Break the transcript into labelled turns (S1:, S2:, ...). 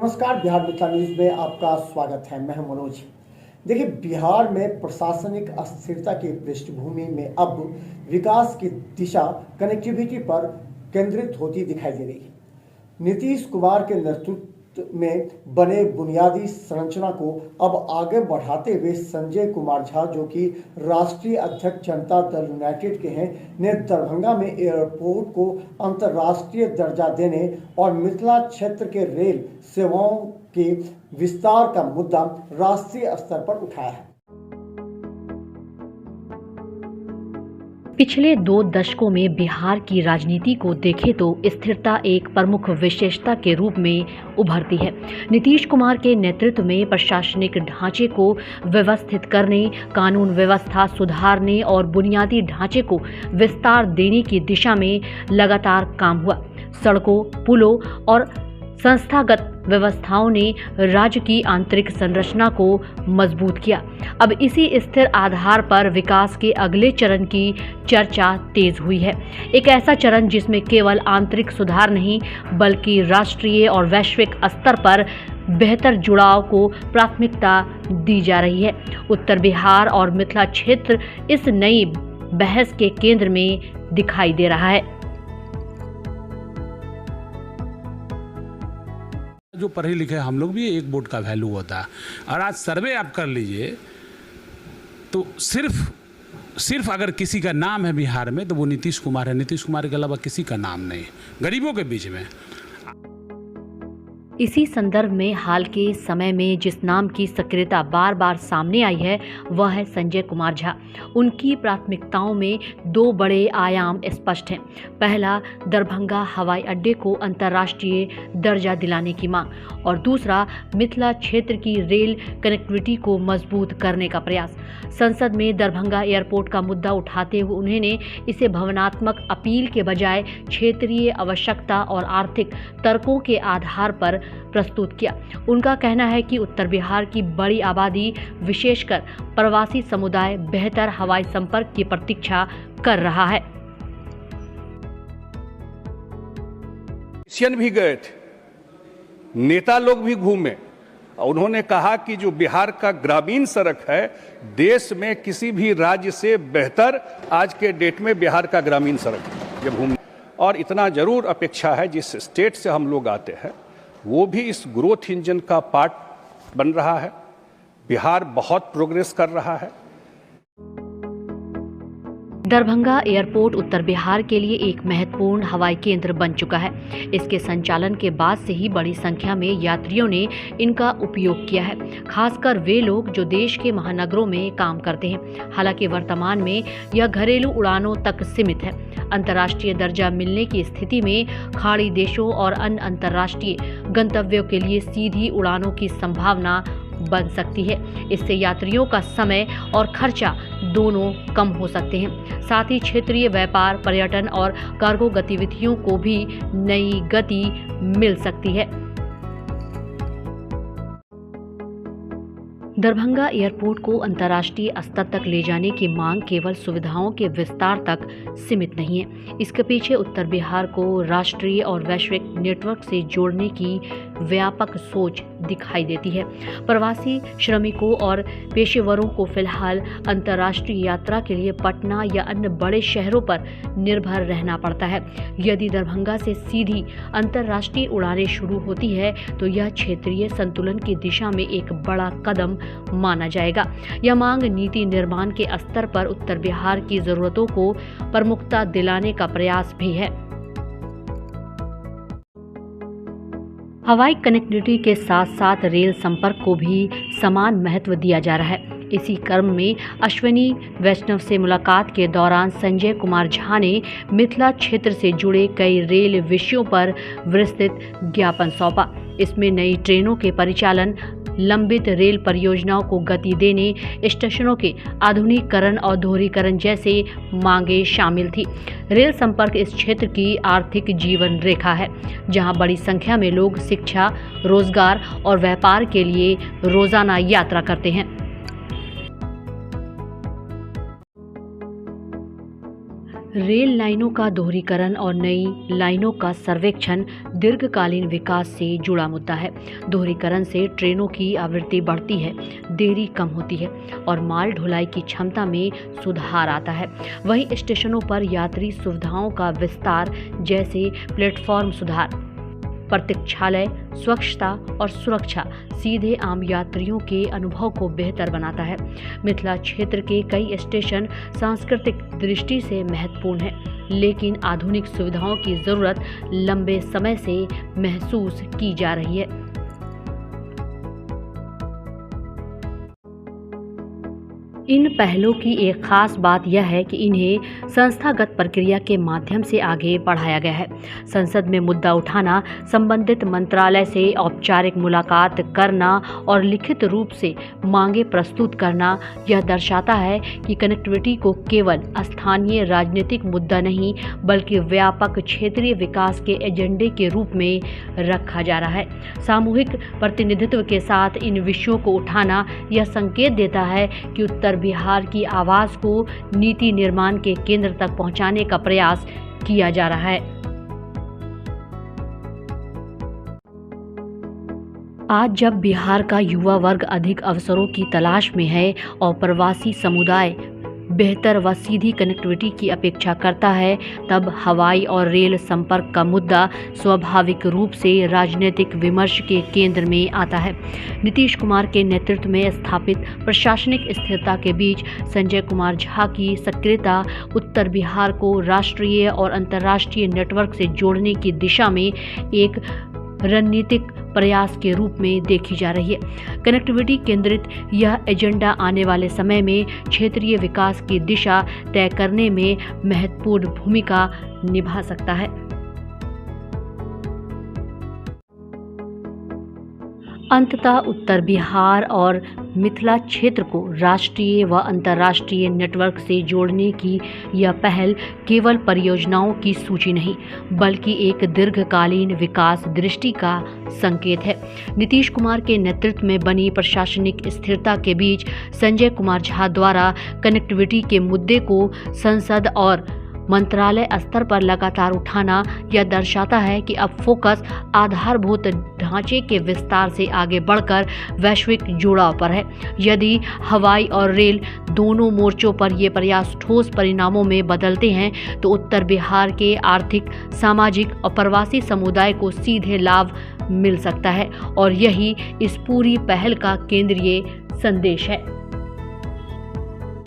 S1: नमस्कार, बिहार मिथिला न्यूज में आपका स्वागत है। मैं हूं मनोज। देखिए, बिहार में प्रशासनिक अस्थिरता की पृष्ठभूमि में अब विकास की दिशा कनेक्टिविटी पर केंद्रित होती दिखाई दे रही है। नीतीश कुमार के नेतृत्व में बने बुनियादी संरचना को अब आगे बढ़ाते हुए संजय कुमार झा, जो कि राष्ट्रीय अध्यक्ष जनता दल यूनाइटेड के हैं, ने दरभंगा में एयरपोर्ट को अंतर्राष्ट्रीय दर्जा देने और मिथिला क्षेत्र के रेल सेवाओं के विस्तार का मुद्दा राष्ट्रीय स्तर पर उठाया है।
S2: पिछले 2 दशकों में बिहार की राजनीति को देखें तो स्थिरता एक प्रमुख विशेषता के रूप में उभरती है। नीतीश कुमार के नेतृत्व में प्रशासनिक ढांचे को व्यवस्थित करने, कानून व्यवस्था सुधारने और बुनियादी ढांचे को विस्तार देने की दिशा में लगातार काम हुआ। सड़कों, पुलों और संस्थागत व्यवस्थाओं ने राज्य की आंतरिक संरचना को मजबूत किया। अब इसी स्थिर आधार पर विकास के अगले चरण की चर्चा तेज हुई है। एक ऐसा चरण जिसमें केवल आंतरिक सुधार नहीं बल्कि राष्ट्रीय और वैश्विक स्तर पर बेहतर जुड़ाव को प्राथमिकता दी जा रही है। उत्तर बिहार और मिथिला क्षेत्र इस नई बहस के केंद्र में दिखाई दे रहा है।
S3: जो पढ़े लिखे हम लोग भी एक वोट का वैल्यू होता है। और आज सर्वे आप कर लीजिए तो सिर्फ अगर किसी का नाम है बिहार में तो वो नीतीश कुमार है। नीतीश कुमार के अलावा किसी का नाम नहीं गरीबों के बीच में।
S2: इसी संदर्भ में हाल के समय में जिस नाम की सक्रियता बार बार सामने आई है वह है संजय कुमार झा। उनकी प्राथमिकताओं में 2 बड़े आयाम स्पष्ट हैं। पहला, दरभंगा हवाई अड्डे को अंतर्राष्ट्रीय दर्जा दिलाने की मांग और दूसरा, मिथिला क्षेत्र की रेल कनेक्टिविटी को मजबूत करने का प्रयास। संसद में दरभंगा एयरपोर्ट का मुद्दा उठाते हुए उन्होंने इसे भावनात्मक अपील के बजाय क्षेत्रीय आवश्यकता और आर्थिक तर्कों के आधार पर प्रस्तुत किया। उनका कहना है कि उत्तर बिहार की बड़ी आबादी, विशेषकर प्रवासी समुदाय, बेहतर हवाई संपर्क की प्रतीक्षा कर रहा है।
S4: भी गए थे, नेता लोग भी घूमे और उन्होंने कहा कि जो बिहार का ग्रामीण सड़क है देश में किसी भी राज्य से बेहतर आज के डेट में बिहार का ग्रामीण सड़क है। जब घूमने और इतना जरूर अपेक्षा है जिस स्टेट से हम लोग आते हैं वो भी इस ग्रोथ इंजन का पार्ट बन रहा है। बिहार बहुत प्रोग्रेस कर रहा है।
S2: दरभंगा एयरपोर्ट उत्तर बिहार के लिए एक महत्वपूर्ण हवाई केंद्र बन चुका है। इसके संचालन के बाद से ही बड़ी संख्या में यात्रियों ने इनका उपयोग किया है, खासकर वे लोग जो देश के महानगरों में काम करते हैं। हालांकि वर्तमान में यह घरेलू उड़ानों तक सीमित है। अंतर्राष्ट्रीय दर्जा मिलने की स्थिति में खाड़ी देशों और अन्य अंतर्राष्ट्रीय गंतव्यों के लिए सीधी उड़ानों की संभावना बन सकती है। इससे यात्रियों का समय और खर्चा दोनों कम हो सकते हैं। साथ ही क्षेत्रीय व्यापार, पर्यटन और कार्गो गतिविधियों को भी नई गति मिल सकती है। दरभंगा एयरपोर्ट को अंतर्राष्ट्रीय स्तर तक ले जाने की मांग केवल सुविधाओं के विस्तार तक सीमित नहीं है। इसके पीछे उत्तर बिहार को राष्ट्रीय और वैश्विक नेटवर्क से जोड़ने की व्यापक सोच दिखाई देती है। प्रवासी श्रमिकों और पेशेवरों को फिलहाल अंतर्राष्ट्रीय यात्रा के लिए पटना या अन्य बड़े शहरों पर निर्भर रहना पड़ता है। यदि दरभंगा से सीधी अंतर्राष्ट्रीय उड़ानें शुरू होती है तो यह क्षेत्रीय संतुलन की दिशा में एक बड़ा कदम माना जाएगा। यह मांग नीति निर्माण के स्तर पर उत्तर बिहार की जरूरतों को प्रमुखता दिलाने का प्रयास भी है। हवाई कनेक्टिविटी के साथ साथ रेल संपर्क को भी समान महत्व दिया जा रहा है। इसी क्रम में अश्विनी वैष्णव से मुलाकात के दौरान संजय कुमार झा ने मिथिला क्षेत्र से जुड़े कई रेल विषयों पर विस्तृत ज्ञापन सौंपा। इसमें नई ट्रेनों के परिचालन, लंबित रेल परियोजनाओं को गति देने, स्टेशनों के आधुनिकीकरण और दोहरीकरण जैसे मांगे शामिल थी। रेल संपर्क इस क्षेत्र की आर्थिक जीवन रेखा है, जहां बड़ी संख्या में लोग शिक्षा, रोजगार और व्यापार के लिए रोजाना यात्रा करते हैं। रेल लाइनों का दोहरीकरण और नई लाइनों का सर्वेक्षण दीर्घकालीन विकास से जुड़ा मुद्दा है। दोहरीकरण से ट्रेनों की आवृत्ति बढ़ती है, देरी कम होती है और माल ढुलाई की क्षमता में सुधार आता है। वहीं स्टेशनों पर यात्री सुविधाओं का विस्तार जैसे प्लेटफॉर्म सुधार, प्रतीक्षालय, स्वच्छता और सुरक्षा सीधे आम यात्रियों के अनुभव को बेहतर बनाता है। मिथिला क्षेत्र के कई स्टेशन सांस्कृतिक दृष्टि से महत्वपूर्ण हैं, लेकिन आधुनिक सुविधाओं की जरूरत लंबे समय से महसूस की जा रही है। इन पहलों की एक खास बात यह है कि इन्हें संस्थागत प्रक्रिया के माध्यम से आगे बढ़ाया गया है। संसद में मुद्दा उठाना, संबंधित मंत्रालय से औपचारिक मुलाकात करना और लिखित रूप से मांगे प्रस्तुत करना यह दर्शाता है कि कनेक्टिविटी को केवल स्थानीय राजनीतिक मुद्दा नहीं बल्कि व्यापक क्षेत्रीय विकास के एजेंडे के रूप में रखा जा रहा है। सामूहिक प्रतिनिधित्व के साथ इन विषयों को उठाना यह संकेत देता है कि उत्तर बिहार की आवाज को नीति निर्माण के केंद्र तक पहुंचाने का प्रयास किया जा रहा है। आज जब बिहार का युवा वर्ग अधिक अवसरों की तलाश में है और प्रवासी समुदाय बेहतर व सीधी कनेक्टिविटी की अपेक्षा करता है, तब हवाई और रेल संपर्क का मुद्दा स्वाभाविक रूप से राजनीतिक विमर्श के केंद्र में आता है। नीतीश कुमार के नेतृत्व में स्थापित प्रशासनिक स्थिरता के बीच संजय कुमार झा की सक्रियता उत्तर बिहार को राष्ट्रीय और अंतर्राष्ट्रीय नेटवर्क से जोड़ने की दिशा में एक रणनीतिक प्रयास के रूप में देखी जा रही है। कनेक्टिविटी केंद्रित यह एजेंडा आने वाले समय में क्षेत्रीय विकास की दिशा तय करने में महत्वपूर्ण भूमिका निभा सकता है। अंततः उत्तर बिहार और मिथिला क्षेत्र को राष्ट्रीय व अंतर्राष्ट्रीय नेटवर्क से जोड़ने की यह पहल केवल परियोजनाओं की सूची नहीं बल्कि एक दीर्घकालीन विकास दृष्टि का संकेत है। नीतीश कुमार के नेतृत्व में बनी प्रशासनिक स्थिरता के बीच संजय कुमार झा द्वारा कनेक्टिविटी के मुद्दे को संसद और मंत्रालय स्तर पर लगातार उठाना यह दर्शाता है कि अब फोकस आधारभूत ढांचे के विस्तार से आगे बढ़कर वैश्विक जुड़ाव पर है। यदि हवाई और रेल दोनों मोर्चों पर ये प्रयास ठोस परिणामों में बदलते हैं तो उत्तर बिहार के आर्थिक, सामाजिक और प्रवासी समुदाय को सीधे लाभ मिल सकता है और यही इस पूरी पहल का केंद्रीय संदेश है।